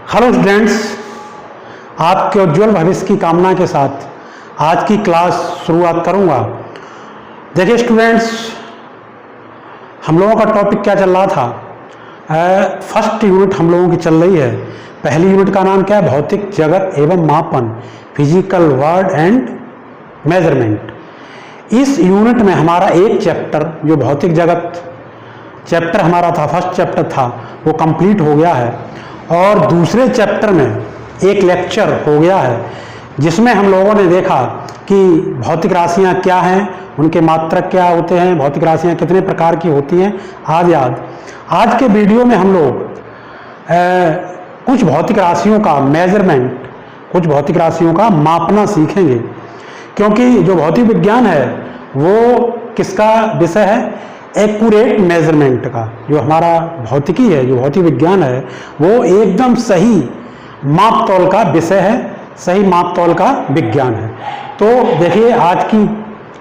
Hello students, आपके उज्जवल भविष्य की कामना के साथ आज की क्लास शुरुआत करूंगा। देखिए स्टूडेंट्स, हम लोगों का टॉपिक क्या चल रहा था। फर्स्ट यूनिट हम लोगों की चल रही है। पहली यूनिट का नाम क्या है? भौतिक जगत एवं मापन, फिजिकल वर्ल्ड एंड मेजरमेंट। इस यूनिट में हमारा एक चैप्टर जो भौतिक जगत चैप्टर हमारा था, फर्स्ट चैप्टर था, वो कंप्लीट हो गया है। और दूसरे चैप्टर में एक लेक्चर हो गया है जिसमें हम लोगों ने देखा कि भौतिक राशियां क्या हैं, उनके मात्रक क्या होते हैं, भौतिक राशियां कितने प्रकार की होती हैं आदि आदि। आज के वीडियो में हम लोग कुछ भौतिक राशियों का मेजरमेंट, कुछ भौतिक राशियों का मापना सीखेंगे। क्योंकि जो भौतिक विज्ञान है वो किसका विषय है? एक्यूरेट मेजरमेंट का। जो हमारा भौतिकी है, जो भौतिक विज्ञान है, वो एकदम सही माप तौल का विषय है, सही माप तौल का विज्ञान है। तो देखिए आज की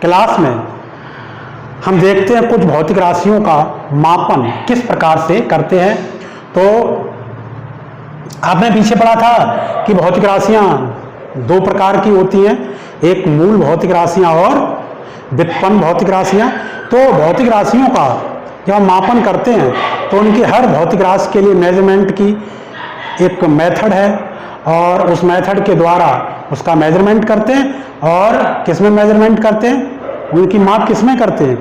क्लास में हम देखते हैं कुछ भौतिक राशियों का मापन किस प्रकार से करते हैं। तो आपने पीछे पढ़ा था कि भौतिक राशियां दो प्रकार की होती हैं, एक मूल भौतिक राशियां और व्युत्पन्न भौतिक राशियां। तो भौतिक राशियों का जब हम मापन करते हैं तो उनकी हर भौतिक राशि के लिए मेजरमेंट की एक मेथड है और उस मेथड के द्वारा उसका मेजरमेंट करते हैं। और किसमें मेजरमेंट करते हैं? उनकी माप किसमें करते हैं?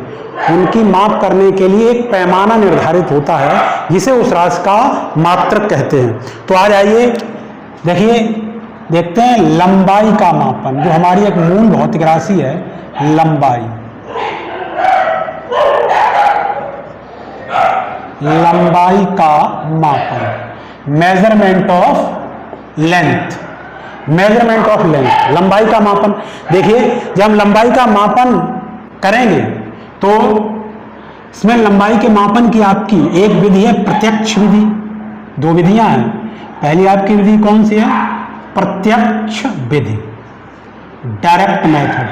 उनकी माप करने के लिए एक पैमाना निर्धारित होता है जिसे उस राशि का मात्रक कहते हैं। तो आज आइए देखिए, देखते हैं लंबाई का मापन, जो हमारी एक मूल भौतिक राशि है, लंबाई। लंबाई का मापन, measurement of length, measurement of length, लंबाई का मापन। देखिए जब हम लंबाई का मापन करेंगे तो इसमें लंबाई के मापन की आपकी एक विधि है प्रत्यक्ष विधि। दो विधियां हैं। पहली आपकी विधि कौन सी है? प्रत्यक्ष विधि, डायरेक्ट मेथड।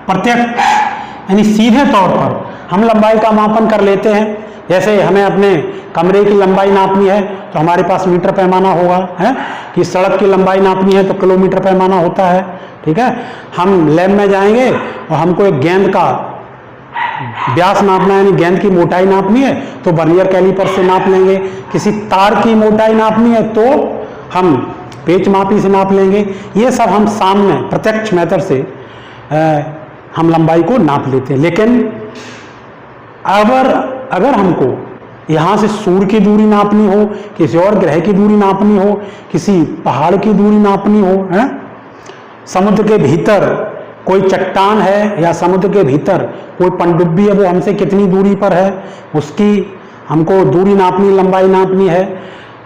प्रत्यक्ष यानी सीधे तौर पर हम लंबाई का मापन कर लेते हैं। जैसे हमें अपने कमरे की लंबाई नापनी है तो हमारे पास मीटर पैमाना होगा, है कि सड़क की लंबाई नापनी है तो किलोमीटर पैमाना होता है। ठीक है, हम लैब में जाएंगे और हमको एक गेंद का व्यास नापना है, यानी गेंद की मोटाई नापनी है तो वर्नियर कैलिपर से नाप लेंगे। किसी तार की मोटाई नापनी है तो हम पेच मापी से नाप लेंगे। ये सब हम सामने प्रत्यक्ष मेथड से हम लंबाई को नाप लेते हैं। लेकिन अगर हमको यहाँ से सूर्य की दूरी नापनी हो, किसी और ग्रह की दूरी नापनी हो, किसी पहाड़ की दूरी नापनी हो, है समुद्र के भीतर कोई चट्टान है या समुद्र के भीतर कोई पनडुब्बी है, वो हमसे कितनी दूरी पर है, उसकी हमको दूरी नापनी, लंबाई नापनी है।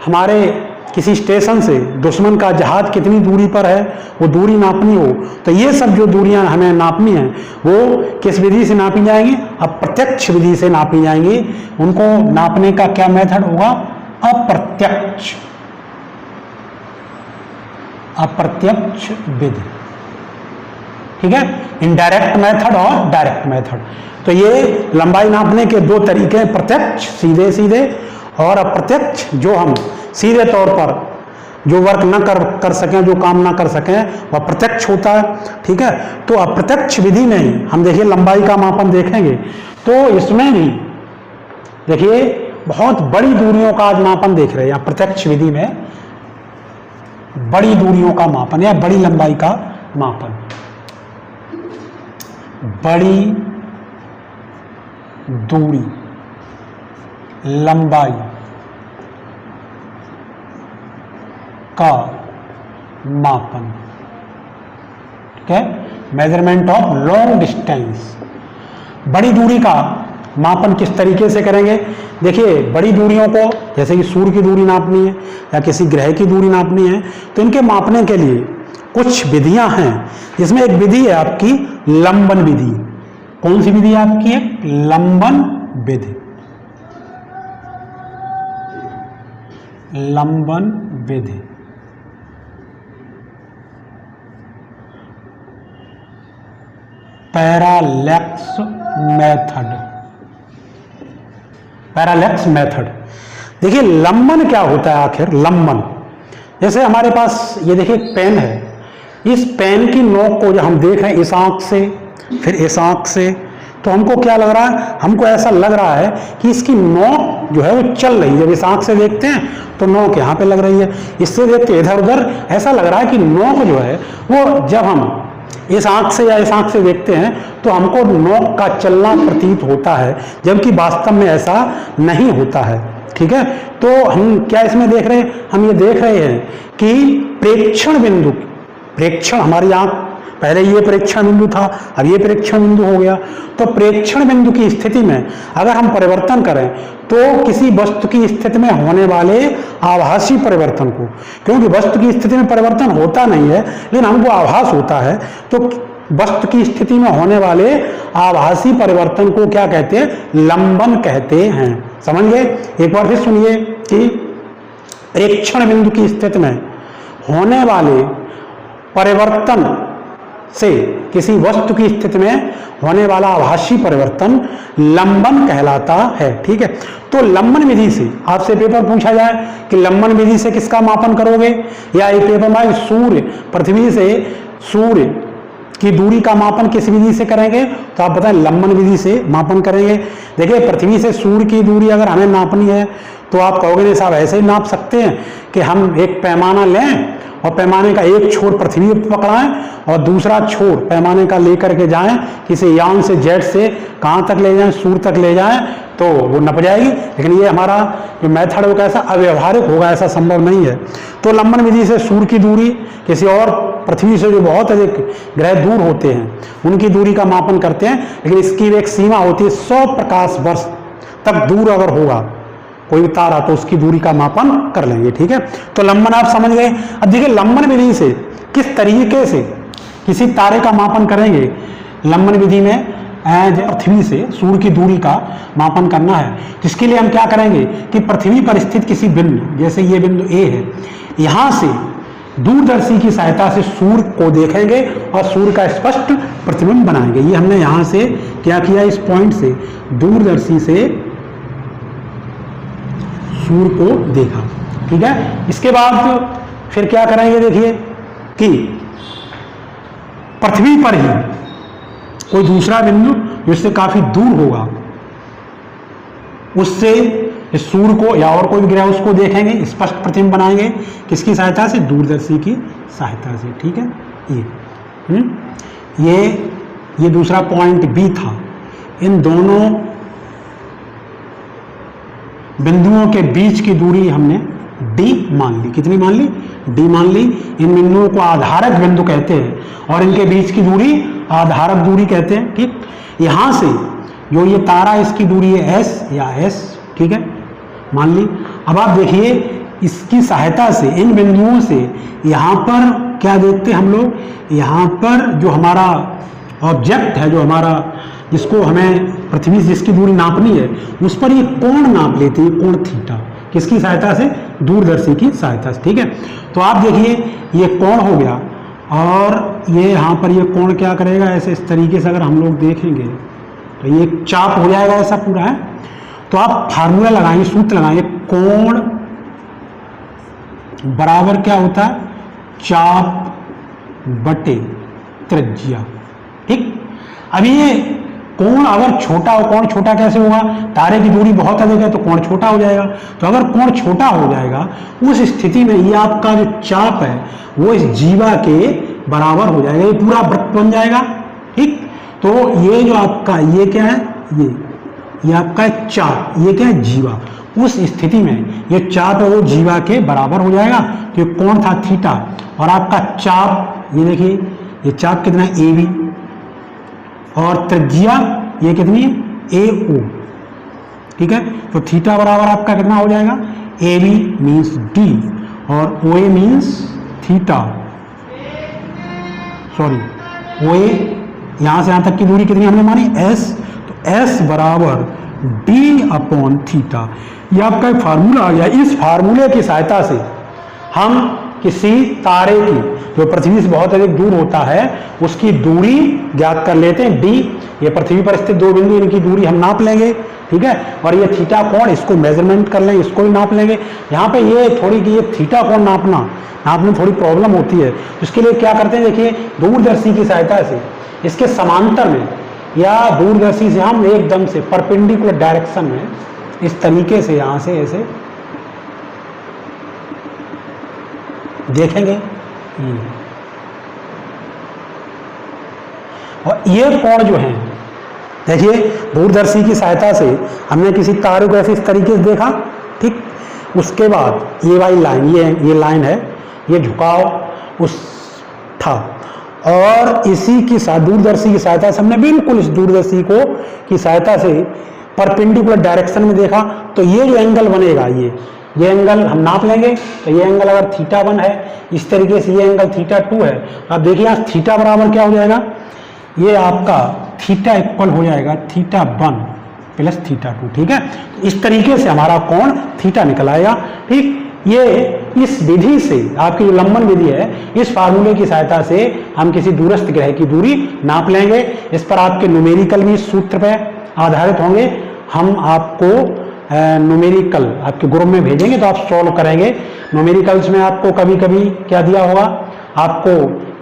हमारे किसी स्टेशन से दुश्मन का जहाज कितनी दूरी पर है, वो दूरी नापनी हो, तो ये सब जो दूरियां हमें नापनी है वो किस विधि से नापी जाएंगी? अप्रत्यक्ष विधि से नापी जाएंगी। उनको नापने का क्या मेथड होगा? अप्रत्यक्ष, अप्रत्यक्ष विधि। ठीक है, इनडायरेक्ट मेथड और डायरेक्ट मेथड। तो ये लंबाई नापने के दो तरीके हैं, प्रत्यक्ष सीधे सीधे, और अप्रत्यक्ष जो हम सीधे तौर पर जो वर्क न कर सकें, जो काम ना कर सकें, वह प्रत्यक्ष होता है। ठीक है, तो अप्रत्यक्ष विधि में ही हम देखिए लंबाई का मापन देखेंगे तो इसमें भी देखिए बहुत बड़ी दूरियों का आज मापन देख रहे हैं। अप्रत्यक्ष विधि में बड़ी दूरियों का मापन या बड़ी लंबाई का मापन, बड़ी दूरी, लंबाई का मापन। ठीक है, मेजरमेंट ऑफ लॉन्ग डिस्टेंस। बड़ी दूरी का मापन किस तरीके से करेंगे? देखिए बड़ी दूरियों को, जैसे कि सूर्य की दूरी नापनी है या किसी ग्रह की दूरी नापनी है, तो इनके मापने के लिए कुछ विधियां हैं। जिसमें एक विधि है आपकी लंबन विधि। कौन सी विधि आपकी है? लंबन विधि। लंबन विधि। Parallax method, parallax method. देखिए लंबन क्या होता है आखिर, लंबन जैसे हमारे पास ये देखिए पेन है, इस पेन की नोक को जब हम देख रहे हैं इस आंख से फिर इस आंख से, तो हमको क्या लग रहा है, हमको ऐसा लग रहा है कि इसकी नोक जो है वो चल रही है। जब इस आंख से देखते हैं तो नोक यहाँ पे लग रही है, इससे देखते इधर उधर, ऐसा लग रहा है कि नोक जो है वो जब हम इस आंख से या इस आंख से देखते हैं तो हमको नोक का चलना प्रतीत होता है, जबकि वास्तव में ऐसा नहीं होता है। ठीक है, तो हम क्या इसमें देख रहे हैं, हम ये देख रहे हैं कि प्रेक्षण बिंदु, प्रेक्षण हमारी आंख, पहले ये प्रेक्षण बिंदु था, अब ये प्रेक्षण बिंदु हो गया, तो प्रेक्षण बिंदु की स्थिति में अगर हम परिवर्तन करें तो किसी वस्तु की स्थिति में होने वाले आभासी परिवर्तन को, क्योंकि वस्तु की स्थिति में परिवर्तन होता नहीं है लेकिन हमको आभास होता है, तो वस्तु की स्थिति में होने वाले आभासी परिवर्तन को क्या कहते हैं, लंबन कहते हैं। समझ गए? एक बार फिर सुनिए कि प्रेक्षण बिंदु की स्थिति में होने वाले परिवर्तन से किसी वस्तु की स्थिति में होने वाला आभासी परिवर्तन लंबन कहलाता है। ठीक है, तो लंबन विधि से आपसे पेपर पूछा जाए कि लंबन विधि से किसका मापन करोगे, या ये पेपर में सूर्य पृथ्वी से सूर्य की दूरी का मापन किस विधि से करेंगे, तो आप बताएं लंबन विधि से मापन करेंगे। देखिए पृथ्वी से सूर्य की दूरी अगर हमें नापनी है तो आप कहोगे नहीं साहब ऐसे ही नाप सकते हैं कि हम एक पैमाना लें और पैमाने का एक छोर पृथ्वी पर पकड़ाएं और दूसरा छोर पैमाने का लेकर के जाएं, किसी यान से जेट से कहाँ तक ले जाएं, सूर्य तक ले जाएं, तो वो नप जाएगी। लेकिन ये हमारा जो मेथड है वो कैसा अव्यवहारिक होगा, ऐसा संभव नहीं है। तो लंबन विधि से सूर्य की दूरी किसी और पृथ्वी से जो बहुत अधिक ग्रह दूर होते हैं उनकी दूरी का मापन करते हैं, लेकिन इसकी एक सीमा होती है, 100 प्रकाश वर्ष तक दूर अगर होगा कोई तारा तो उसकी दूरी का मापन कर लेंगे। ठीक है, तो लंबन आप समझ गए। अब देखिए लंबन विधि से किस तरीके से किसी तारे का मापन करेंगे। लंबन विधि में पृथ्वी से सूर्य की दूरी का मापन करना है, जिसके लिए हम क्या करेंगे कि पृथ्वी पर स्थित किसी बिंदु, जैसे ये बिंदु ए है, यहां से दूरदर्शी की सहायता से सूर्य को देखेंगे और सूर्य का स्पष्ट प्रतिबिंब बनाएंगे। ये हमने यहां से क्या किया, इस पॉइंट से दूरदर्शी से सूर्य को देखा। ठीक है, इसके बाद फिर क्या करेंगे, देखिए कि पृथ्वी पर ही कोई दूसरा बिंदु जिससे काफी दूर होगा उससे इस सूर्य को या और कोई ग्रह उसको देखेंगे, स्पष्ट प्रतिबिंब बनाएंगे, किसकी सहायता से, दूरदर्शी की सहायता से। ठीक है, ये दूसरा पॉइंट बी था। इन दोनों बिंदुओं के बीच की दूरी हमने डी मान ली। कितनी मान ली, डी मान ली। इन बिंदुओं को आधारक बिंदु कहते हैं और इनके बीच की दूरी आधारक दूरी कहते हैं। ठीक, यहां से जो ये तारा इसकी दूरी है एस या एस, ठीक है, मान ली। अब आप देखिए इसकी सहायता से इन बिंदुओं से यहां पर क्या देखते हैं हम लोग, यहां पर जो हमारा ऑब्जेक्ट है, जो हमारा जिसको हमें पृथ्वी से जिसकी दूरी नापनी है, उस पर ये कोण नाप लेते हैं, कोण थीटा, किसकी सहायता से, दूरदर्शी की सहायता से। ठीक है, तो आप देखिए ये कोण हो गया और ये यहाँ पर ये कोण क्या करेगा, ऐसे इस तरीके से अगर हम लोग देखेंगे तो ये चाप हो जाएगा ऐसा पूरा है। तो आप फार्मूला लगाएंगे, सूत्र लगाएंगे, कोण बराबर क्या होता है, चाप बटे त्रिज्या। ठीक, अभी ये कोण अगर छोटा हो, कोण छोटा कैसे होगा, तारे की दूरी बहुत अधिक है तो कोण छोटा हो जाएगा। तो अगर कोण छोटा हो जाएगा उस स्थिति में ये आपका जो चाप है वो इस जीवा के बराबर हो जाएगा, ये पूरा वृत्त बन जाएगा। ठीक, तो ये जो आपका ये क्या है, ये आपका चाप, ये क्या है, जीवा। उस स्थिति में ये चाप है वो जीवा के बराबर हो जाएगा। तो ये कोण था थीटा और आपका चाप, ये देखिए ये चाप कितना है, ए बी, और त्रिज्या ये कितनी है, ए ओ। ठीक है, तो थीटा बराबर आपका कितना हो जाएगा, ए बी मीन्स डी और ओ ए मीन्स थीटा, सॉरी ओ ए, यहां से यहां तक की दूरी कितनी हमने मानी, एस, तो एस बराबर डी अपॉन थीटा। ये आपका एक फार्मूला आ गया। इस फार्मूले की सहायता से हम किसी तारे की जो पृथ्वी से बहुत अधिक दूर होता है उसकी दूरी ज्ञात कर लेते हैं, डी। ये पृथ्वी पर स्थित दो बिंदु, इनकी दूरी हम नाप लेंगे। ठीक है। और ये थीटा कोण, इसको मेजरमेंट कर लें, इसको भी नाप लेंगे। यहाँ पे ये थोड़ी कि ये थीटा कोण नापने थोड़ी प्रॉब्लम होती है। इसके लिए क्या करते हैं, देखिए दूरदर्शी की सहायता से इसके समांतर में या दूरदर्शी से हम एकदम से परपेंडिकुलर डायरेक्शन में इस तरीके से यहाँ से ऐसे देखेंगे और ये कोण जो है, देखिए दूरदर्शी की सहायता से हमने किसी तारे को ऐसे इस तरीके से देखा, ठीक। उसके बाद ये वाली लाइन, ये लाइन है, ये झुकाव उस था और इसी की दूरदर्शी की सहायता से हमने बिल्कुल इस दूरदर्शी को की सहायता से परपेंडिकुलर डायरेक्शन में देखा। तो ये जो एंगल बनेगा, ये एंगल हम नाप लेंगे। तो ये एंगल अगर θ1 है, इस तरीके से ये एंगल θ2 है। अब देखिए यहाँ θ बराबर क्या हो जाएगा, ये आपका θ इक्वल हो जाएगा θ1 प्लस θ2, ठीक है। इस तरीके से हमारा कोण θ निकल आएगा, ठीक। ये इस विधि से, आपकी जो लंबन विधि है, इस फार्मूले की सहायता से हम किसी दूरस्थ ग्रह की दूरी नाप लेंगे। इस पर आपके न्यूमेरिकल भी इस सूत्र पे आधारित होंगे। हम आपको न्यूमेरिकल आपके ग्रुप में भेजेंगे तो आप सॉल्व करेंगे। न्यूमेरिकल्स में आपको कभी कभी क्या दिया होगा, आपको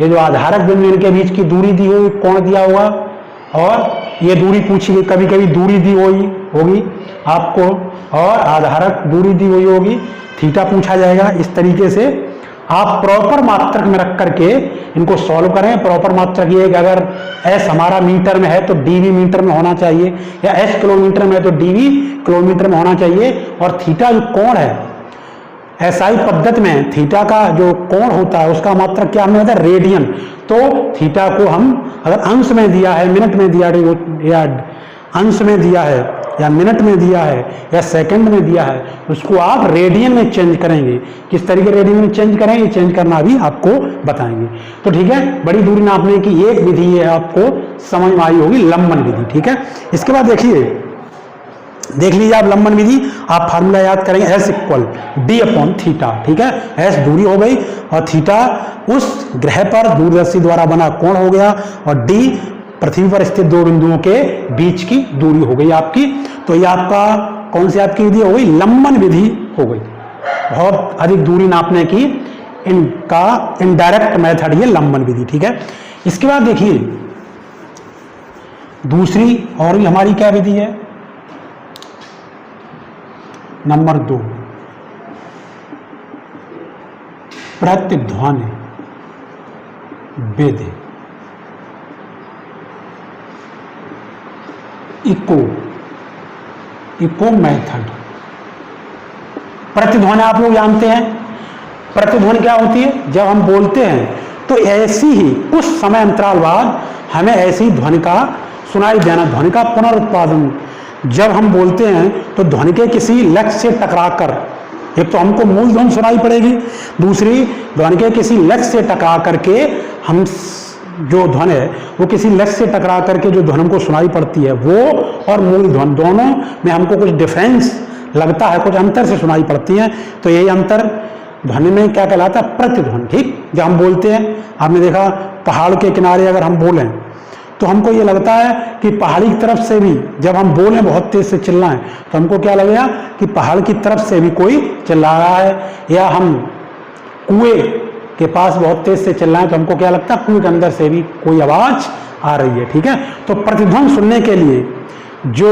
ये जो आधारक बिंदु इनके बीच की दूरी दी हुई, कोण दिया होगा और ये दूरी पूछी गई, कभी कभी दूरी दी हुई होगी आपको और आधारक दूरी दी हुई होगी, थीटा पूछा जाएगा। इस तरीके से आप प्रॉपर मात्रक में रख करके इनको सॉल्व करें। प्रॉपर मात्रक ये कि अगर एस हमारा मीटर में है तो डीवी मीटर में होना चाहिए, या एस किलोमीटर में है तो डीवी किलोमीटर में होना चाहिए। और थीटा जो कोण है, एसआई पद्धति में थीटा का जो कोण होता है उसका मात्रक क्या हमने बताया, रेडियन। तो थीटा को हम अगर अंश में दिया है, मिनट में दिया है, या अंश में दिया है, या मिनट में दिया है, या सेकंड में दिया है, उसको आप रेडियन में चेंज करेंगे। किस तरीके रेडियन में चेंज करेंगे, चेंज करना भी आपको बताएंगे। तो ठीक है, बड़ी दूरी नापने की एक विधि है, आपको समझ में आई होगी, लंबन विधि, ठीक है। इसके बाद देखिए, देख लीजिए आप लंबन विधि, आप फार्मूला याद करेंगे, S equal D upon theta, ठीक है। एस दूरी हो गई और थीटा उस ग्रह पर दूरदर्शी द्वारा बना कोण हो गया और डी पृथ्वी पर स्थित दो बिंदुओं के बीच की दूरी हो गई आपकी। तो ये आपका कौन सी आपकी विधि हो गई, लंबन विधि हो गई। बहुत अधिक दूरी नापने की इनका इनडायरेक्ट मेथड ये लंबन विधि, ठीक है। इसके बाद देखिए दूसरी और भी हमारी क्या विधि है, नंबर 2, प्रतिध्वनि विधि, इको मेथड। प्रतिध्वनि आप लोग जानते हैं, प्रतिध्वनि क्या होती है, जब हम बोलते हैं तो ऐसी ही कुछ समय अंतराल बाद हमें ऐसी ध्वनि का सुनाई देना, ध्वनि का पुनरुत्पादन। जब हम बोलते हैं तो ध्वनि के किसी लक्ष्य से टकराकर, एक तो हमको मूल ध्वनि सुनाई पड़ेगी, दूसरी ध्वनि के किसी लक्ष्य से टकरा करके हम जो ध्वनि है वो किसी लक्ष्य से टकरा करके जो ध्वनि हमको सुनाई पड़ती है वो और मूल ध्वनि दोनों में हमको कुछ डिफरेंस लगता है, कुछ अंतर से सुनाई पड़ती है। तो यही अंतर ध्वनि में क्या कहलाता है, प्रतिध्वनि, ठीक। जब हम बोलते हैं, आपने देखा पहाड़ के किनारे अगर हम बोलें तो हमको ये लगता है कि पहाड़ी की तरफ से भी जब हम बोलें बहुत तेज से चिल्लाएं तो हमको क्या लगेगा कि पहाड़ की तरफ से भी कोई चिल्ला रहा है, या हम कुएं के पास बहुत तेज से चिल्लाएं तो हमको क्या लगता है कुएं के अंदर से भी कोई आवाज आ रही है, ठीक है। तो प्रतिध्वनि सुनने के लिए जो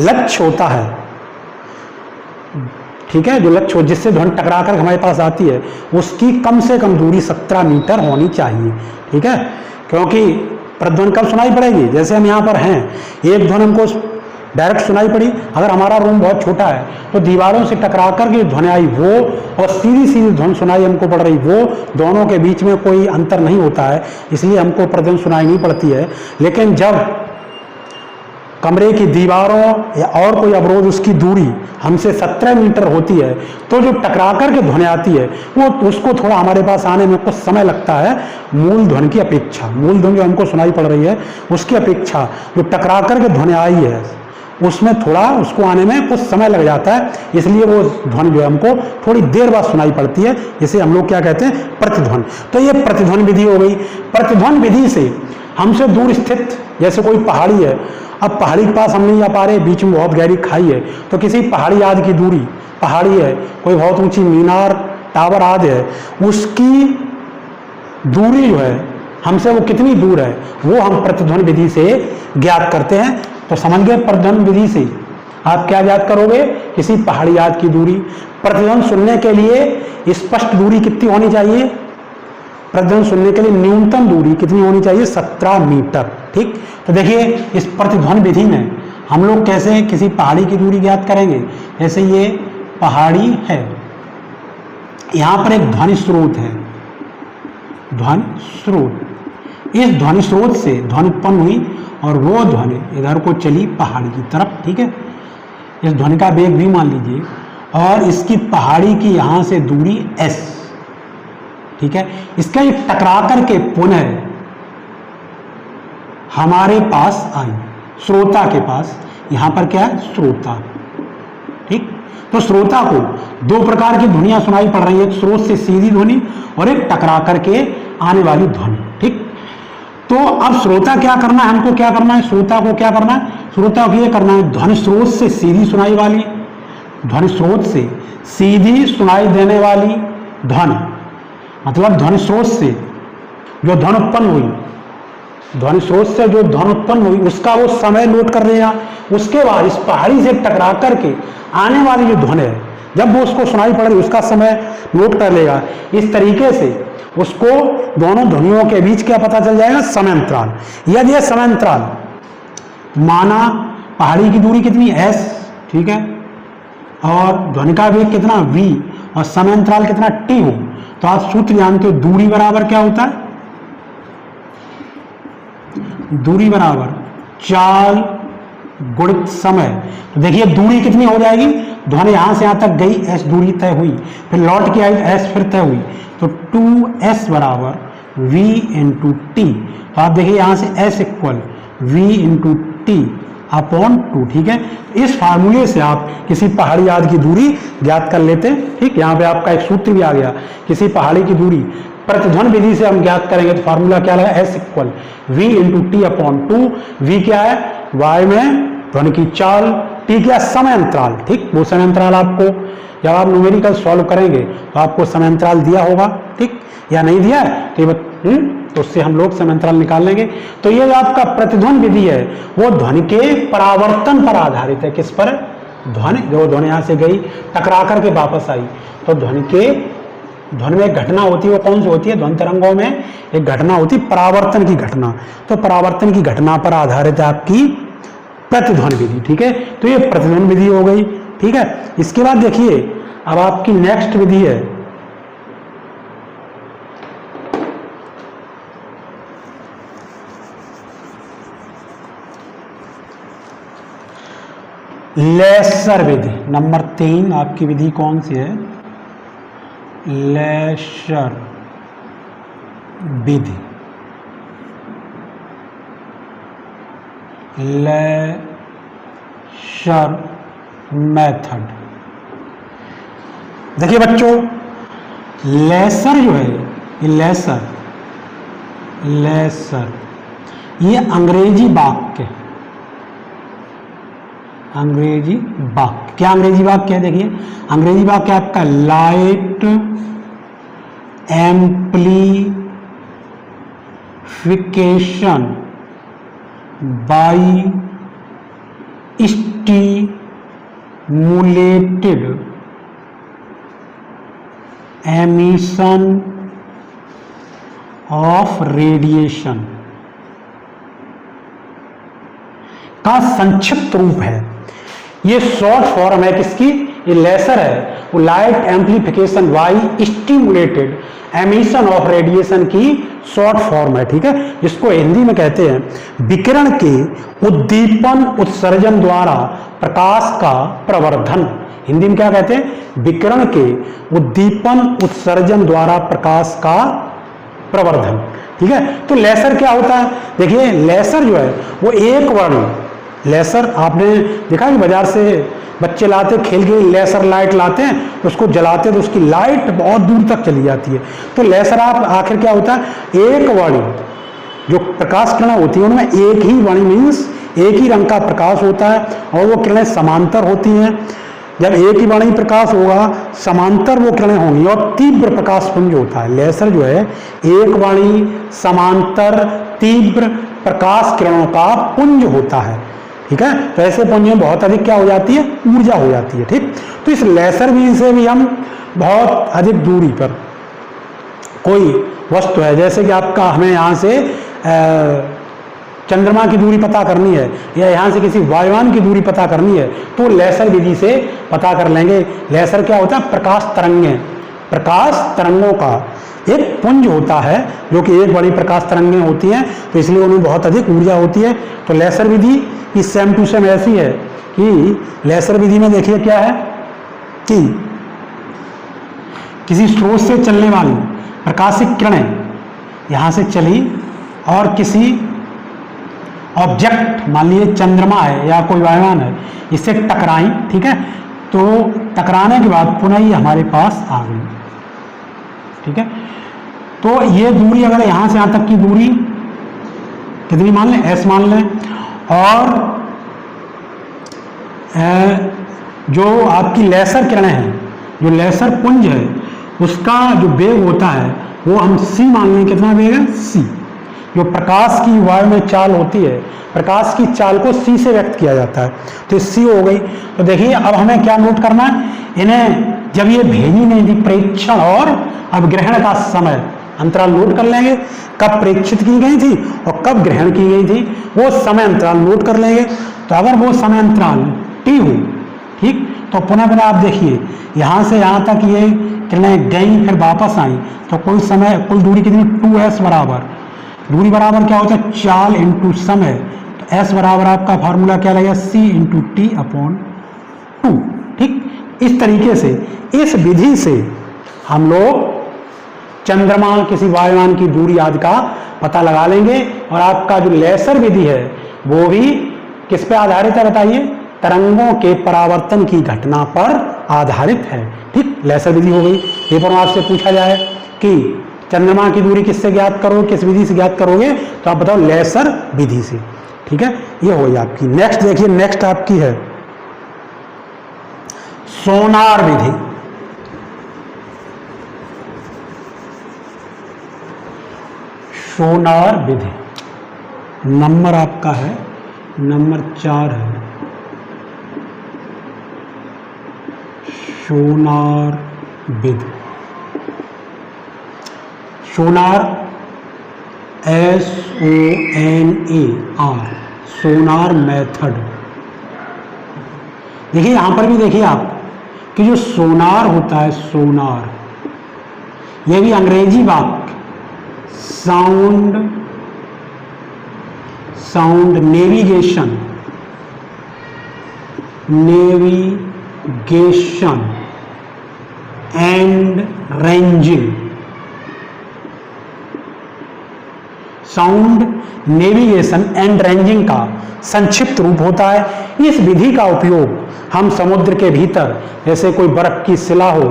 लक्ष्य होता है, ठीक है, जो लक्ष्य जिससे ध्वनि टकरा कर हमारे पास आती है उसकी कम से कम दूरी 17 मीटर होनी चाहिए, ठीक है। क्योंकि प्रतिध्वनि कब सुनाई पड़ेगी, जैसे हम यहाँ पर हैं, एक ध्वनि हमको डायरेक्ट सुनाई पड़ी, अगर हमारा रूम बहुत छोटा है तो दीवारों से टकरा कर के ध्वनि आई वो और सीधी सीधी ध्वनि सुनाई हमको पड़ रही वो, दोनों के बीच में कोई अंतर नहीं होता है, इसलिए हमको प्रतिध्वनि सुनाई नहीं पड़ती है। लेकिन जब कमरे की दीवारों या और कोई अवरोध उसकी दूरी हमसे 17 मीटर होती है तो जो टकरा कर के ध्वनि आती है वो उसको थोड़ा हमारे पास आने में कुछ समय लगता है मूल ध्वनि की अपेक्षा। मूल ध्वनि जो हमको सुनाई पड़ रही है उसकी अपेक्षा जो टकरा कर के ध्वनि आई है उसमें थोड़ा उसको आने में कुछ समय लग जाता है, इसलिए वो ध्वनि जो है हमको थोड़ी देर बाद सुनाई पड़ती है, इसे हम लोग क्या कहते हैं, प्रतिध्वनि। तो ये प्रतिध्वनि विधि हो गई। प्रतिध्वनि विधि से हमसे दूर स्थित जैसे कोई पहाड़ी है अब पहाड़ी के पास हम नहीं जा पा रहे, बीच में बहुत गहरी खाई है, तो किसी पहाड़ी आदि की दूरी, पहाड़ी है, कोई बहुत ऊंची मीनार टावर आदि है, उसकी दूरी जो है हमसे वो कितनी दूर है, वो हम प्रतिध्वनि विधि से ज्ञात करते हैं। तो समझ गए, प्रतिध्वनि विधि से आप क्या ज्ञात करोगे, किसी पहाड़ी आदि की दूरी। प्रतिध्वनि सुनने के लिए स्पष्ट दूरी कितनी होनी चाहिए, प्रतिध्वनि सुनने के लिए न्यूनतम दूरी कितनी होनी चाहिए, 17 मीटर। ठीक, तो देखिए इस प्रतिध्वनि विधि में हम लोग कैसे किसी पहाड़ी की दूरी ज्ञात करेंगे। जैसे ये पहाड़ी है, यहां पर एक ध्वनि स्रोत है, ध्वनि स्रोत, इस ध्वनि स्रोत से ध्वनि उत्पन्न हुई और वो ध्वनि इधर को चली पहाड़ी की तरफ। ठीक है, इस ध्वनि का वेग भी मान लीजिए, और इसकी पहाड़ी की यहां से दूरी s। ठीक है, इसका ये टकरा करके पुनः हमारे पास आई, श्रोता के पास। यहां पर क्या है, श्रोता। ठीक, तो श्रोता को दो प्रकार की ध्वनियां सुनाई पड़ रही है, एक स्रोत से सीधी ध्वनि और एक टकरा करके आने वाली ध्वनि। ठीक, तो अब श्रोता क्या करना है, हमको क्या करना है, श्रोता को क्या करना है, श्रोता को ये करना है ध्वनि स्रोत से सीधी सुनाई वाली, ध्वनि स्रोत से सीधी सुनाई देने वाली ध्वनि, मतलब ध्वनि स्रोत से जो ध्वनि उत्पन्न हुई, ध्वनि स्रोत से जो ध्वनि उत्पन्न हुई उसका वो समय नोट कर लेगा। उसके बाद इस पहाड़ी से टकरा करके आने वाली जो ध्वनि है, जब वो उसको सुनाई पड़ रही उसका समय नोट कर लेगा। इस तरीके से उसको दोनों ध्वनियों के बीच क्या पता चल जाएगा, समय अंतराल। यदि यह समय अंतराल माना पहाड़ी की दूरी कितनी s, ठीक है, और ध्वनि का वेग कितना v और समय अंतराल कितना t हो, तो आप सूत्र जानते हो, दूरी बराबर क्या होता है, दूरी बराबर चाल गुणित समय। तो देखिए दूरी कितनी हो जाएगी, ध्वनि यहां से यहां तक गई, s दूरी तय हुई, फिर लौट के आई, s फिर तय हुई, तो 2s बराबर v इंटू टी। तो आप देखिए यहां से s equal v into T upon 2। ठीक है, इस फार्मूले से आप किसी पहाड़ी आदि की दूरी ज्ञात कर लेते हैं। ठीक, यहाँ पे आपका एक सूत्र भी आ गया, किसी पहाड़ी की दूरी प्रतिध्वनि विधि से हम ज्ञात करेंगे तो फार्मूला क्या लगा, s equal v into T upon 2। v क्या है, y में ध्वनि की चाल, t क्या समय अंतराल। ठीक, वो समय अंतराल आपको जब आप न्यूमेरिकल सॉल्व करेंगे तो आपको समय अंतराल दिया होगा, ठीक, या नहीं दिया है तो उससे हम लोग समय अंतराल निकाल लेंगे। तो ये जो आपका प्रतिध्वनि विधि है वो ध्वनि के परावर्तन पर आधारित है। किस पर, ध्वनि, जो ध्वनि यहां से गई टकरा करके वापस आई, तो ध्वनि में एक घटना होती है, वो कौन सी होती है, ध्वनि तरंगों में एक घटना होती है परावर्तन की घटना। तो परावर्तन की घटना पर आधारित है आपकी प्रतिध्वनि विधि। ठीक है, तो ये प्रतिध्वनि विधि हो गई। ठीक है, इसके बाद देखिए अब आपकी नेक्स्ट विधि है लेसर विधि। नंबर 3 आपकी विधि कौन सी है, लेसर विधि। Laser method. देखिए बच्चों, लेसर जो है, ये लेसर ये अंग्रेजी वाक्य, अंग्रेजी वाक्य, क्या अंग्रेजी वाक्य है, देखिए अंग्रेजी वाक्य आपका light amplification by stimulated emission of radiation का संक्षिप्त रूप है। ये शॉर्ट फॉर्म है किसकी, ये लेसर है, वो light amplification by stimulated emission of radiation की शॉर्ट फॉर्म है। ठीक है, जिसको हिंदी में कहते हैं विकिरण के उद्दीपन उत्सर्जन द्वारा प्रकाश का प्रवर्धन। हिंदी में क्या कहते हैं, विकिरण के उद्दीपन उत्सर्जन द्वारा प्रकाश का प्रवर्धन। ठीक है, तो लेसर क्या होता है, देखिए लेसर जो है वो एक वर्ण, लेसर आपने देखा कि बाजार से बच्चे लाते खेल के लेसर लाइट लाते हैं, उसको जलाते तो उसकी लाइट बहुत दूर तक चली जाती है। तो लेसर आप आखिर क्या होता है, एक वाणी जो प्रकाश किरण होती है उनमें एक ही वाणी मीन्स एक ही रंग का प्रकाश होता है और वो किरणें समांतर होती हैं। जब एक ही वाणी प्रकाश होगा समांतर वो किरणें होंगी और तीव्र प्रकाश पुंज होता है। लेसर जो है एक वाणी समांतर तीव्र प्रकाश किरणों का पुंज होता है, ठीक है। तो ऐसे पुंज में बहुत अधिक क्या हो जाती है, ऊर्जा हो जाती है, ठीक। तो इस लेसर विधि से भी हम बहुत अधिक दूरी पर कोई वस्तु है, जैसे कि आपका हमें यहाँ से चंद्रमा की दूरी पता करनी है या यहाँ से किसी वायुयान की दूरी पता करनी है तो लेसर विधि से पता कर लेंगे। लेसर क्या होता है, प्रकाश तरंगें, प्रकाश तरंगों का एक पुंज होता है जो कि एक बड़ी प्रकाश तरंगें होती हैं, तो इसलिए उनमें बहुत अधिक ऊर्जा होती है। तो लेसर विधि की सेम टू सेम ऐसी है कि लेसर विधि में देखिए क्या है कि किसी स्रोत से चलने वाली प्रकाशिक किरणें यहाँ से चली और किसी ऑब्जेक्ट, मान लीजिए चंद्रमा है या कोई वायुयान है, इससे टकराई, ठीक है। तो टकराने के बाद पुनः ये हमारे पास आ गई, ठीक है। तो ये दूरी अगर यहाँ से यहाँ तक की दूरी कितनी मान लें, s मान लें, और जो आपकी लेसर किरणें हैं, जो लेसर पुंज है उसका जो वेग होता है वो हम c मान लें। कितना वेग है, c। जो प्रकाश की वायु में चाल होती है, प्रकाश की चाल को c से व्यक्त किया जाता है, तो c हो गई। तो देखिए अब हमें क्या नोट करना है, इन्हें जब ये भेजी नहीं थी प्रेक्षण और अभिग्रहण का समय अंतराल नोट कर लेंगे, कब प्रेक्षित की गई थी और कब ग्रहण की गई थी वो समय अंतराल नोट कर लेंगे। तो अगर वो समय अंतराल t हो, ठीक, तो पुनः पुनः आप देखिए यहाँ से यहाँ तक ये किरणें गई फिर वापस आई, तो कुल समय कुल दूरी कितनी, 2s बराबर, दूरी बराबर क्या होता है, चाल इंटू समय। तो s बराबर आपका फॉर्मूला क्या लगेगा, c इंटू टी अपॉन 2, ठीक। इस तरीके से इस विधि से हम लोग चंद्रमा किसी वायुयान की दूरी आदि का पता लगा लेंगे। और आपका जो लेसर विधि है वो भी किस पे आधारित है बताइए, तरंगों के परावर्तन की घटना पर आधारित है, ठीक। लेसर विधि हो गई। पेपर में आपसे पूछा जाए कि चंद्रमा की दूरी किससे ज्ञात करोगे, किस विधि से ज्ञात करोगे, तो आप बताओ लेसर विधि से, ठीक है। ये हो गई आपकी। नेक्स्ट देखिए, नेक्स्ट आपकी है सोनार विधि। सोनार विधि नंबर आपका है नंबर 4 है। सोनार विधि, सोनार SONAR, सोनार मेथड। देखिए यहां पर भी देखिए आप कि जो सोनार होता है, सोनार, यह भी अंग्रेजी वाक्य sound navigation and ranging, sound navigation and ranging का संक्षिप्त रूप होता है। इस विधि का उपयोग हम समुद्र के भीतर, जैसे कोई बर्फ की शिला हो,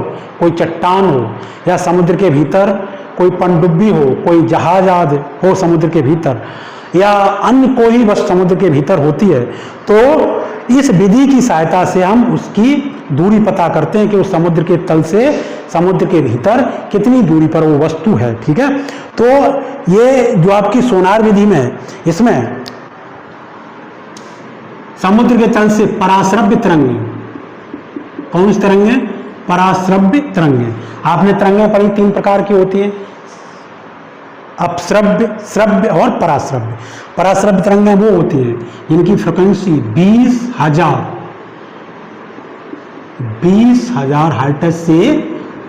कोई चट्टान हो, या समुद्र के भीतर कोई पनडुब्बी हो, कोई जहाज आदि हो समुद्र के भीतर, या अन्य कोई वस्तु समुद्र के भीतर होती है, तो इस विधि की सहायता से हम उसकी दूरी पता करते हैं कि उस समुद्र के तल से समुद्र के भीतर कितनी दूरी पर वो वस्तु है, ठीक है। तो ये जो आपकी सोनार विधि में, इसमें समुद्र के तल से पराश्रव्य तरंगें, कौन सी तरंगें, पराश्रव्य तरंगें। आपने तरंगें पढ़ी, 3 प्रकार की होती हैं, अपश्रव्य, श्रव्य और पराश्रव्य। पराश्रव्य तरंगें वो होती हैं जिनकी फ्रिक्वेंसी 20,000 हर्ट्ज से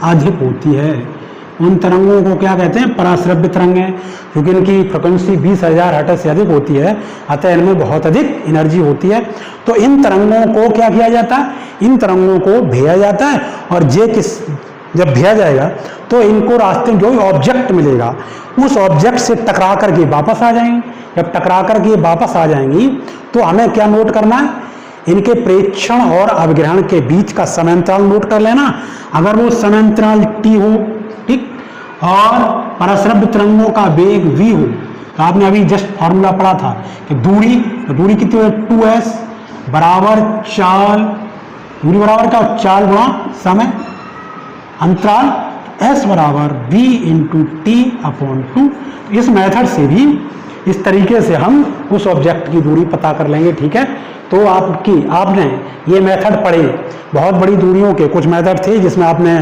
अधिक होती है। उन तरंगों को क्या कहते हैं, पराश्रव्य तरंगें, क्योंकि इनकी फ्रिक्वेंसी 20,000 हर्ट्ज से अधिक होती है, अतः इनमें बहुत अधिक एनर्जी होती है। तो इन तरंगों को क्या किया जाता है, इन तरंगों को भेजा जाता है, और जब भेजा जाएगा तो इनको रास्ते में जो भी ऑब्जेक्ट मिलेगा उस ऑब्जेक्ट से टकरा करके वापस आ जाएंगी। जब टकरा करके वापस आ जाएंगी तो हमें क्या नोट करना है, इनके प्रेक्षण और अभिग्रहण के बीच का समयांतराल नोट कर लेना। अगर वो समयांतराल t हो, ठीक, और पराश्रव्य तरंगों का वेग v हो, तो आपने अभी जस्ट फॉर्मूला पढ़ा था कि दूरी, तो दूरी कितनी है 2s बराबर चाल, दूरी बराबर क्या, चाल गुणा समय, अंतराल s बराबर b इंटू टी अपॉन 2। इस मेथड से भी इस तरीके से हम उस ऑब्जेक्ट की दूरी पता कर लेंगे, ठीक है। तो आपने ये मेथड पढ़े, बहुत बड़ी दूरियों के कुछ मेथड थे जिसमें आपने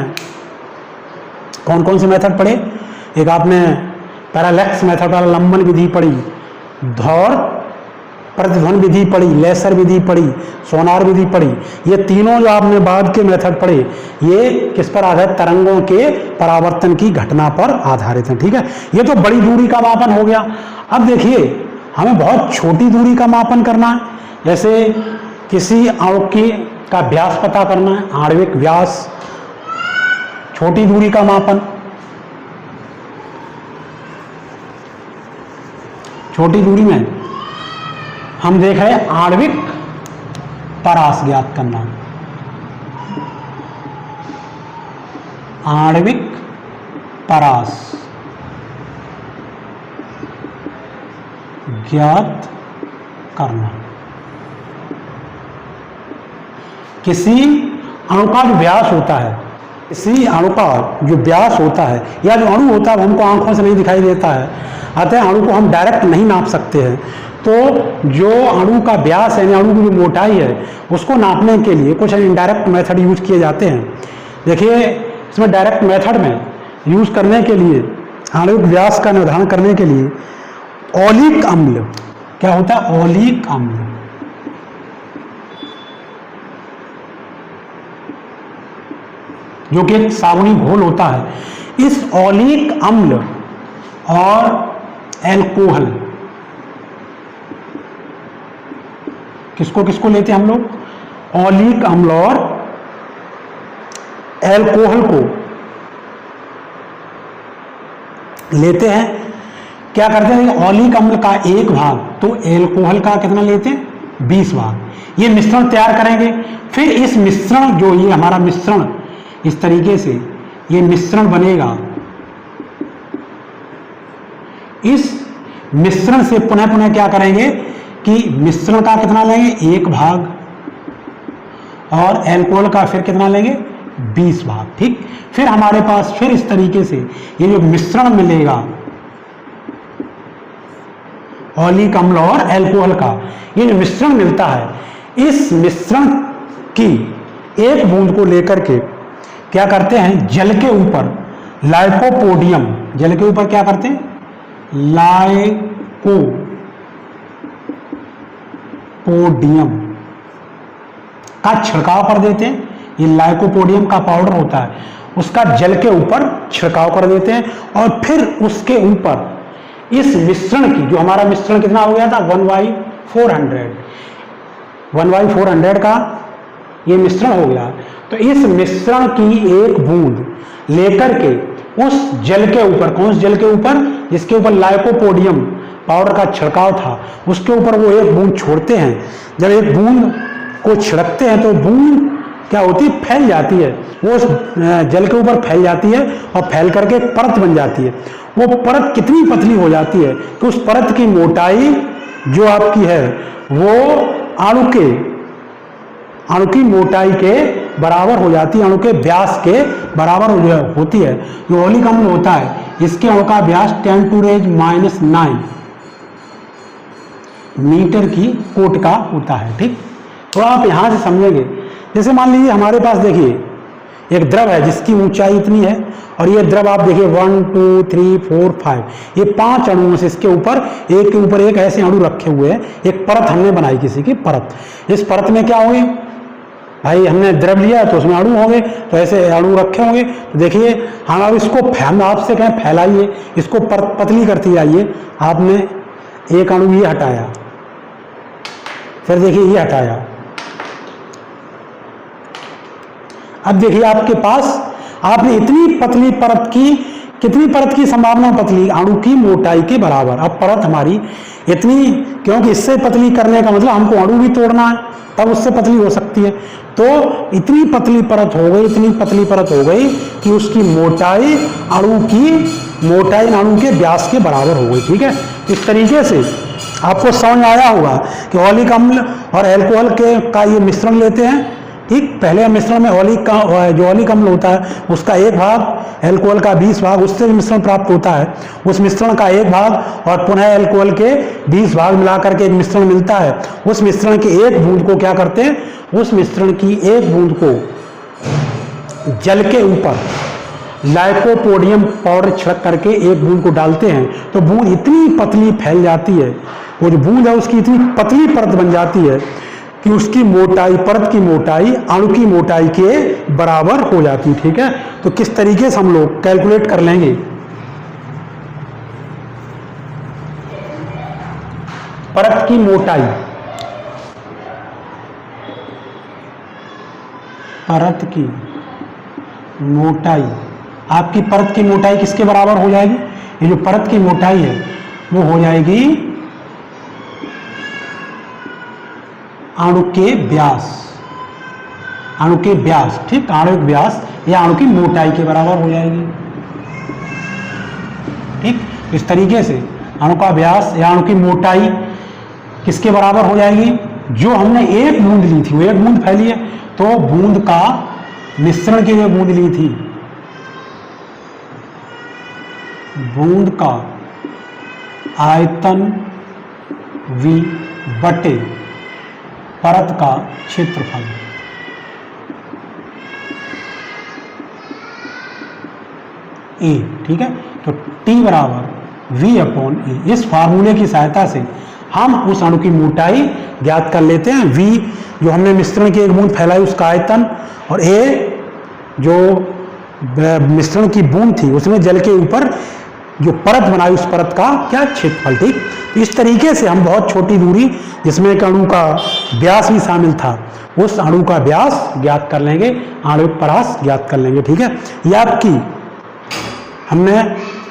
कौन कौन से मेथड पढ़े, एक आपने पैरालैक्स मेथड वाला लंबन विधि पढ़ी, धौर प्रतिध्वनि विधि पढ़ी, लेसर विधि पढ़ी, सोनार विधि पढ़ी। ये तीनों जो आपने बाद के मेथड पढ़े ये किस पर आधारित, तरंगों के परावर्तन की घटना पर आधारित है, ठीक है। ये तो बड़ी दूरी का मापन हो गया। अब देखिए हमें बहुत छोटी दूरी का मापन करना है, जैसे किसी अणु का व्यास पता करना है, आणविक व्यास, छोटी दूरी का मापन। छोटी दूरी में हम देख रहे हैं आणविक परास ज्ञात करना, आणविक परास ज्ञात करना। किसी अणु का जो व्यास होता है, किसी अणु का जो व्यास होता है या जो अणु होता है वो हमको आंखों से नहीं दिखाई देता है, अतः अणु को हम डायरेक्ट नहीं नाप सकते हैं। तो जो अणु का व्यास है, अणु की जो मोटाई है, उसको नापने के लिए कुछ इनडायरेक्ट मेथड यूज किए जाते हैं। देखिए इसमें डायरेक्ट मेथड में यूज करने के लिए, आणविक व्यास का निर्धारण करने के लिए ओलिक अम्ल, क्या होता है, ओलिक अम्ल, जो कि एक साबुनी घोल होता है। इस ओलिक अम्ल और एल्कोहल, किसको किसको लेते हैं हम लोग, ओलिक अम्ल और एल्कोहल को लेते हैं। क्या करते हैं, ओलिक अम्ल का 1 भाग तो एल्कोहल का कितना लेते हैं, 20 भाग। ये मिश्रण तैयार करेंगे। फिर इस मिश्रण, जो ये हमारा मिश्रण इस तरीके से ये मिश्रण बनेगा, इस मिश्रण से पुनः पुनः क्या करेंगे कि मिश्रण का कितना लेंगे, 1 भाग, और एल्कोहल का फिर कितना लेंगे, 20 भाग, ठीक। फिर हमारे पास फिर इस तरीके से ये जो मिश्रण मिलेगा ओलिक अम्ल और एल्कोहल का, ये जो मिश्रण मिलता है, इस मिश्रण की एक बूंद को लेकर के क्या करते हैं, जल के ऊपर लाइकोपोडियम, जल के ऊपर क्या करते हैं, लाइकोपोडियम का छिड़काव कर देते हैं। ये लाइकोपोडियम का पाउडर होता है, उसका जल के ऊपर छिड़काव कर देते हैं, और फिर उसके ऊपर इस मिश्रण की, जो हमारा मिश्रण कितना हो गया था 1/400, 1/400 का ये मिश्रण हो गया। तो इस मिश्रण की एक बूंद लेकर के उस जल के ऊपर, कौन से जल के ऊपर, जिसके ऊपर लाइकोपोडियम पाउडर का छिड़काव था, उसके ऊपर वो एक बूंद छोड़ते हैं। जब एक बूंद को छिड़कते हैं तो बूंद क्या होती है, फैल जाती है, वो उस जल के ऊपर फैल जाती है और फैल करके एक परत बन जाती है। वो परत कितनी पतली हो जाती है कि उस परत की मोटाई जो आपकी है वो अणु की मोटाई के बराबर हो जाती है, अणु के व्यास के बराबर होती है। जो ओलिक अम्ल होता है, इसके अणु का व्यास 10⁻⁹ मीटर की कोट का होता है, ठीक। तो आप यहां से समझेंगे, जैसे मान लीजिए हमारे पास देखिए एक द्रव है जिसकी ऊंचाई इतनी है, और ये द्रव आप देखिए 1 2 3 4 5, ये 5 अणुओं से इसके ऊपर एक के ऊपर एक ऐसे अणु रखे हुए हैं। एक परत हमने बनाई, किसी की परत। इस परत में क्या होंगे भाई, हमने द्रव लिया तो उसमें अणु होंगे, तो ऐसे अणु रखे होंगे। तो देखिए हम अब इसको, हम आपसे कहें फैलाइए, इसको पतली करती जाइए। आपने एक अणु ये हटाया, फिर देखिए ये हटाया, अब देखिए आपके पास आपने इतनी पतली परत की, कितनी परत की संभावना, पतली, अणु की मोटाई के बराबर। अब परत हमारी इतनी, क्योंकि इससे पतली करने का मतलब हमको अणु भी तोड़ना है, तब उससे पतली हो सकती है। तो इतनी पतली परत हो गई, इतनी पतली परत हो गई कि उसकी मोटाई अणु की मोटाई अणु के व्यास के बराबर हो गई। ठीक है, इस तरीके से आपको समझ में आया होगा कि ऑलिक अम्ल और एल्कोहल के का ये मिश्रण लेते हैं। ठीक, पहले मिश्रण में जो ऑलिक अम्ल होता है उसका एक भाग, एल्कोहल का 20 भाग, उससे मिश्रण प्राप्त होता है। उस मिश्रण का एक भाग और पुनः एल्कोहल के 20 भाग मिलाकर के एक मिश्रण मिलता है। उस मिश्रण के एक बूंद को क्या करते हैं, उस मिश्रण की एक बूंद को जल के ऊपर लाइकोपोडियम पाउडर छिड़क करके एक बूंद को डालते हैं तो बूंद इतनी पतली फैल जाती है, वो जो बूंद है उसकी इतनी पतली परत बन जाती है कि उसकी मोटाई, परत की मोटाई अणु की मोटाई के बराबर हो जाती है। ठीक है, तो किस तरीके से हम लोग कैलकुलेट कर लेंगे। परत की मोटाई, परत की मोटाई, आपकी परत की मोटाई किसके बराबर हो जाएगी, ये जो परत की मोटाई है वो हो जाएगी अणु के व्यास, अणु के व्यास। ठीक, आणविक व्यास या अणु की मोटाई के बराबर हो जाएगी। ठीक, इस तरीके से अणु का व्यास या अणु की मोटाई किसके बराबर हो जाएगी, जो हमने एक बूंद ली थी, वो एक बूंद फैली है तो बूंद का मिश्रण की जो बूंद ली थी, बूंद का आयतन V बटे परत का क्षेत्रफल, A। ठीक है, तो T बराबर V अपॉन A। इस फार्मूले की सहायता से हम उस अणु की मोटाई ज्ञात कर लेते हैं। V जो हमने मिश्रण की एक बूंद फैलाई उसका आयतन, और A जो मिश्रण की बूंद थी उसने जल के ऊपर जो परत बनाई उस परत का क्या, क्षेत्रफल। ठीक, इस तरीके से हम बहुत छोटी दूरी जिसमें एक अणु का व्यास भी शामिल था उस अणु का व्यास ज्ञात कर लेंगे, आणविक परास ज्ञात कर लेंगे। ठीक है, यह आपकी हमने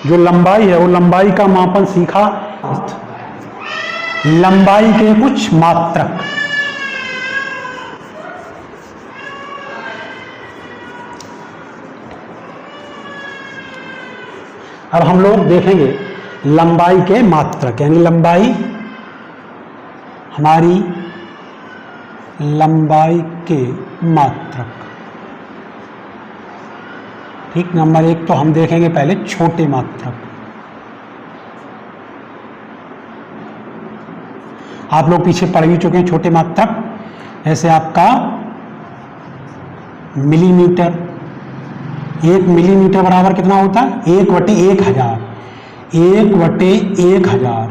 जो लंबाई है वो लंबाई का मापन सीखा, लंबाई के कुछ मात्रक। अब हम लोग देखेंगे लंबाई के मात्रक, यानी लंबाई, हमारी लंबाई के मात्रक। ठीक, नंबर एक तो हम देखेंगे पहले छोटे मात्रक। आप लोग पीछे पढ़ भी चुके हैं छोटे मात्रक, ऐसे आपका मिलीमीटर। 1 मिलीमीटर बराबर कितना होता है, 1/1000। 1/1000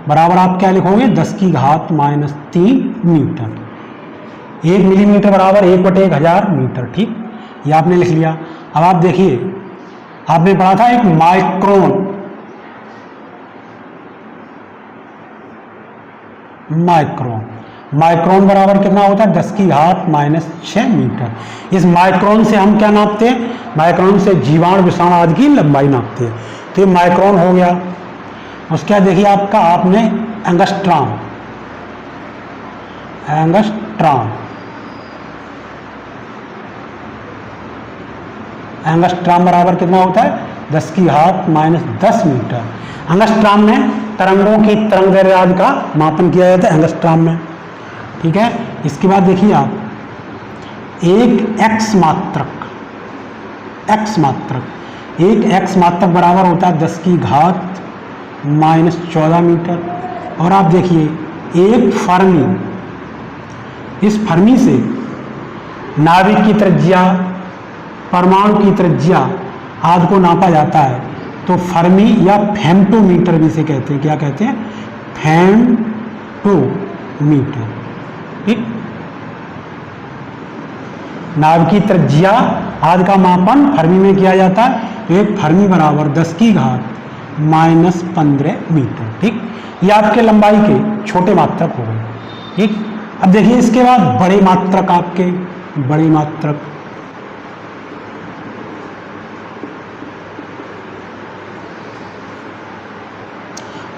बराबर आप क्या लिखोगे, 10 की घात -3 मीटर। 1 मिलीमीटर बराबर 1/1000 मीटर। ठीक, ये आपने लिख लिया। अब आप देखिए, आपने पढ़ा था एक माइक्रोन, माइक्रोन, माइक्रोन बराबर कितना होता है, 10 की घात -6 मीटर। इस माइक्रोन से हम क्या नापते हैं, माइक्रोन से जीवाणु विषाणु आदि की लंबाई नापते हैं। तो ये माइक्रोन हो गया। उसके बाद देखिए आपका, आपने एंगस्ट्रॉम, एंगस्ट्रॉम, एंगस्ट्रॉम बराबर कितना होता है, 10 की घात -10 मीटर। एंगस्ट्रॉम में तरंगों की तरंग दैर्ध्य आदि का मापन किया जाता है एंगस्ट्रॉम में। ठीक है, इसके बाद देखिए आप, एक एक्स मात्रक, एक्स मात्रक, एक एक्स मात्रक बराबर होता है 10 की घात -14 मीटर। और आप देखिए एक फर्मी, इस फर्मी से नाभिक की त्रिज्या, परमाणु की त्रिज्या आदि को नापा जाता है। तो फर्मी या फेम्टोमीटर भी से कहते हैं, क्या कहते हैं, फेम्टोमीटर। ठीक, नाभिकीय त्रिज्या आदि का मापन फर्मी में किया जाता है। तो एक फर्मी बराबर 10 की घात -15 मीटर। ठीक, ये आपके लंबाई के छोटे मात्रक हो गए। ठीक, अब देखिए इसके बाद बड़े मात्रक, आपके बड़े मात्रक,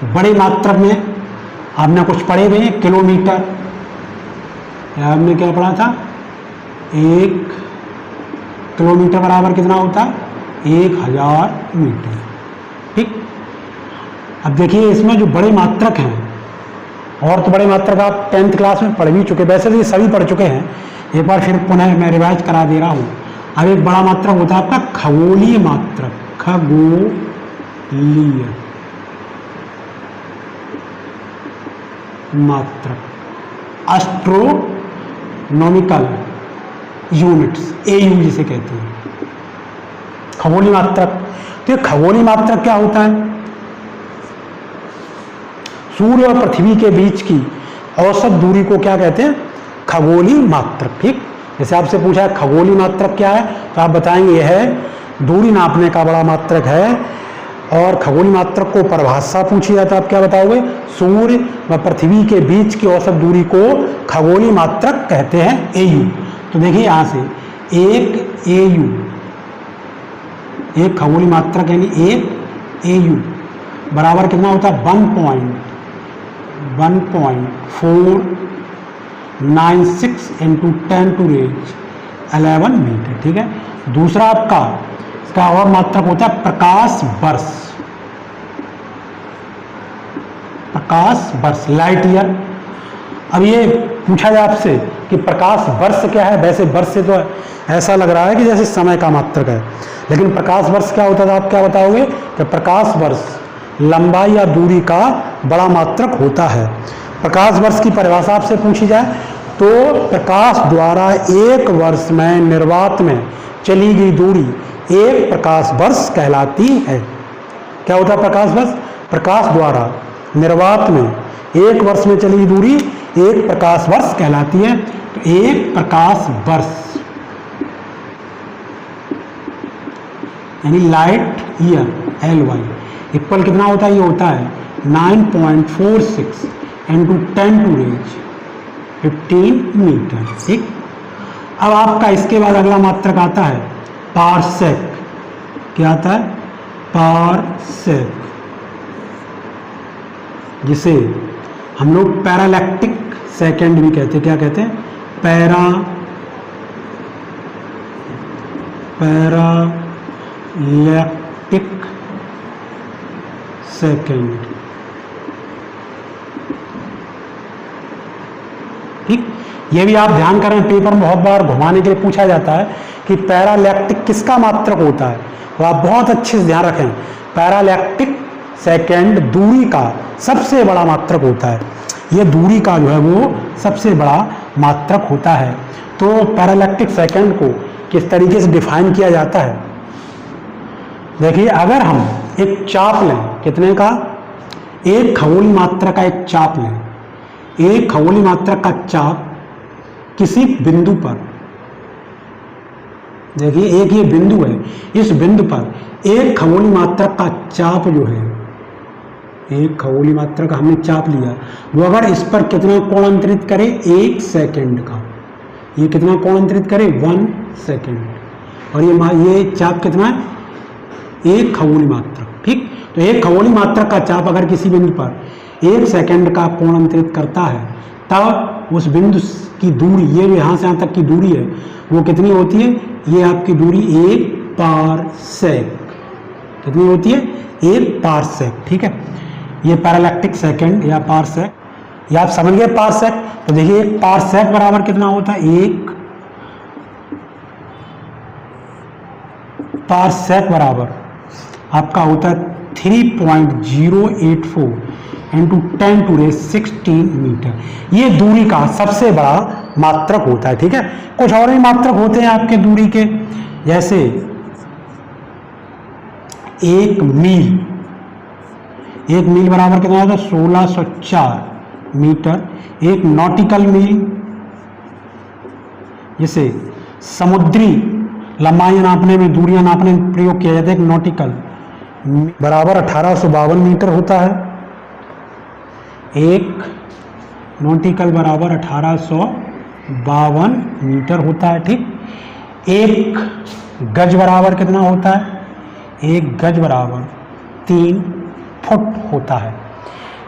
बड़े मात्रक में आपने कुछ पढ़े हुए हैं, किलोमीटर, हमने क्या पढ़ा था, 1 किलोमीटर बराबर कितना होता है, 1000 मीटर। ठीक, अब देखिए इसमें जो बड़े मात्रक हैं, और तो बड़े मात्रक आप 10th क्लास में पढ़ भी चुके, वैसे तो ये सभी पढ़ चुके हैं, एक बार फिर पुनः मैं रिवाइज करा दे रहा हूँ। अब एक बड़ा मात्रक होता है आपका खगोलीय मात्रक, खगोलीय मात्रक, एस्ट्रोनॉमिकल यूनिट्स, एयू जिसे कहते हैं, खगोलीय मात्रक। तो खगोलीय मात्रक क्या होता है? सूर्य और पृथ्वी के बीच की औसत दूरी को क्या कहते हैं? खगोलीय मात्रक। ठीक, जैसे आपसे पूछा है खगोलीय मात्रक क्या है, तो आप बताएंगे यह है दूरी नापने का बड़ा मात्रक है। और खगोलीय मात्रक को परिभाषा पूछी जाए तो आप क्या बताओगे? सूर्य व पृथ्वी के बीच की औसत दूरी को खगोलीय मात्रक कहते हैं, एयू। तो देखिए यहां से एक एयू, एक खगोलीय मात्रक यानी एक एयू बराबर कितना होता है? 1.496 इंटू 10⁻11 मीटर। ठीक है। दूसरा आपका इसका और मात्रक होता है प्रकाश वर्ष, प्रकाश वर्ष, लाइट ईयर। अब ये पूछा जाए आपसे कि प्रकाश वर्ष क्या है, वैसे वर्ष से तो ऐसा लग रहा है कि जैसे समय का मात्रक है, लेकिन प्रकाश वर्ष क्या होता था? आप क्या बताओगे? कि प्रकाश वर्ष लंबाई या दूरी का बड़ा मात्रक होता है। प्रकाश वर्ष की परिभाषा आपसे पूछी जाए तो प्रकाश द्वारा एक वर्ष में निर्वात में चली गई दूरी एक प्रकाश वर्ष कहलाती है। क्या होता है प्रकाश वर्ष? प्रकाश द्वारा निर्वात में एक वर्ष में चली गई दूरी एक प्रकाश वर्ष कहलाती है। तो एक प्रकाश वर्ष यानी लाइट ईयर, LY इक्वल कितना होता है? ये होता है 9.46 इंटू 10⁻15 मीटर। ठीक। अब आपका इसके बाद अगला मात्रक आता है पारसेक। क्या आता है? पारसेक, जिसे हम लोग पैरालैक्टिक सेकंड भी कहते हैं। क्या कहते हैं? पैरालैक्टिक सेकंड। ठीक, ये भी आप ध्यान करें, पेपर में बहुत बार घुमाने के लिए पूछा जाता है कि पैरालैक्टिक किसका मात्रक होता है, तो आप बहुत अच्छे से ध्यान रखें। पैरालैक्टिक सेकंड दूरी का सबसे बड़ा मात्रक होता है। ये दूरी का जो है वो सबसे बड़ा मात्रक होता है। तो पैरालैक्टिक सेकंड को किस तरीके से डिफाइन किया जाता है? देखिए, अगर हम एक चाप लें, कितने का? एक खगोलीय मात्रक का एक चाप लें। एक खगोलीय मात्रक का चाप किसी बिंदु पर, देखिए एक ये बिंदु है, इस बिंदु पर एक खगोलीय मात्रक का चाप जो है, एक खगोलीय मात्रक का हमने चाप लिया, वो अगर इस पर कितना कोण अंतरित करे? 1 सेकंड का। ये कितना कोण अंतरित करे? 1 सेकंड। और ये चाप कितना है? एक खगोलीय मात्रक। ठीक, तो एक खगोलीय मात्रक का चाप अगर किसी बिंदु पर 1 सेकंड का कोण अंतरित करता है, तब उस बिंदु की दूरी, ये जो यहाँ से यहाँ तक की दूरी है, वो कितनी होती है? ये आपकी दूरी 1 पारसेक। कितनी होती है? 1 पारसेक। ठीक है, ये पैरालैक्टिक सेकंड या पारसेक, ये आप समझ गए पारसेक। तो देखिए एक पारसेक बराबर कितना होता है? एक पारसेक बराबर आपका होता है 3.084 इंटू 10⁻16 मीटर। ये दूरी का सबसे बड़ा मात्रक होता है। ठीक है, कुछ और भी मात्रक होते हैं आपके दूरी के, जैसे 1 मील। 1 मील बराबर कितना होता है? 1604 मीटर। 1 नॉटिकल मील, जिसे समुद्री लंबाई नापने में, दूरियां नापने में प्रयोग किया जाता है, एक नॉटिकल बराबर 1852 मीटर होता है। एक नॉटिकल बराबर 1852 मीटर होता है। ठीक, एक गज बराबर कितना होता है? एक गज बराबर 3 फुट होता है।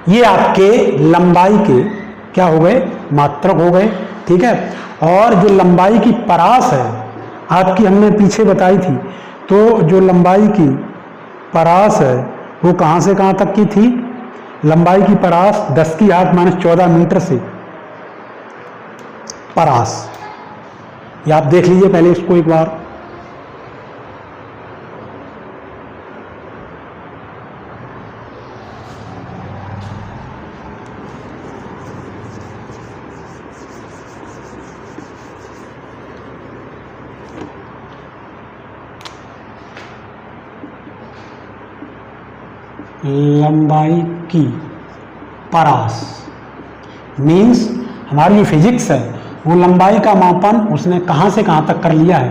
ये आपके लंबाई के क्या हो गए? मात्रक हो गए। ठीक है, और जो लंबाई की परास है आपकी, हमने पीछे बताई थी, तो जो लंबाई की परास है वो कहाँ से कहाँ तक की थी? लंबाई की परास 10 की घात -14 मीटर से परास, ये आप देख लीजिए पहले इसको एक बार। लंबाई की परास मीन्स हमारी जो फिजिक्स है वो लंबाई का मापन उसने कहाँ से कहाँ तक कर लिया है।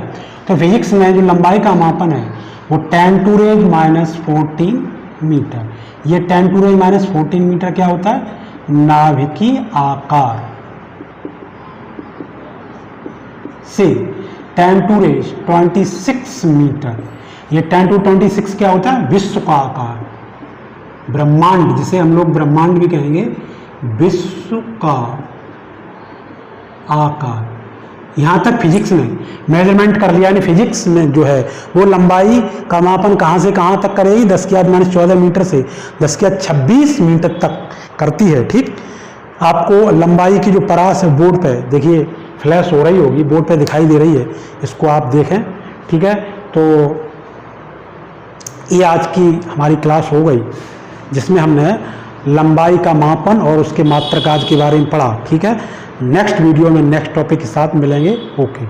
तो फिजिक्स में जो लंबाई का मापन है वो 10⁻⁻14 मीटर। ये 10⁻⁻14 मीटर क्या होता है? नाभिकीय आकार से 10⁻26 मीटर। ये 10⁻26 क्या होता है? विश्व का आकार, ब्रह्मांड, जिसे हम लोग ब्रह्मांड भी कहेंगे, विश्व का आकार। यहाँ तक फिजिक्स ने मेजरमेंट कर लिया, यानी फिजिक्स में जो है वो लंबाई का मापन कहाँ से कहाँ तक करेगी? 10⁻⁻14 मीटर से 10⁻26 मीटर तक करती है। ठीक, आपको लंबाई की जो परास है बोर्ड पे देखिए फ्लैश हो रही होगी, बोर्ड पे दिखाई दे रही है, इसको आप देखें। ठीक है, तो ये आज की हमारी क्लास हो गई जिसमें हमने लंबाई का मापन और उसके मात्रकाज के बारे में पढ़ा। ठीक है, नेक्स्ट वीडियो में नेक्स्ट टॉपिक के साथ मिलेंगे। ओके।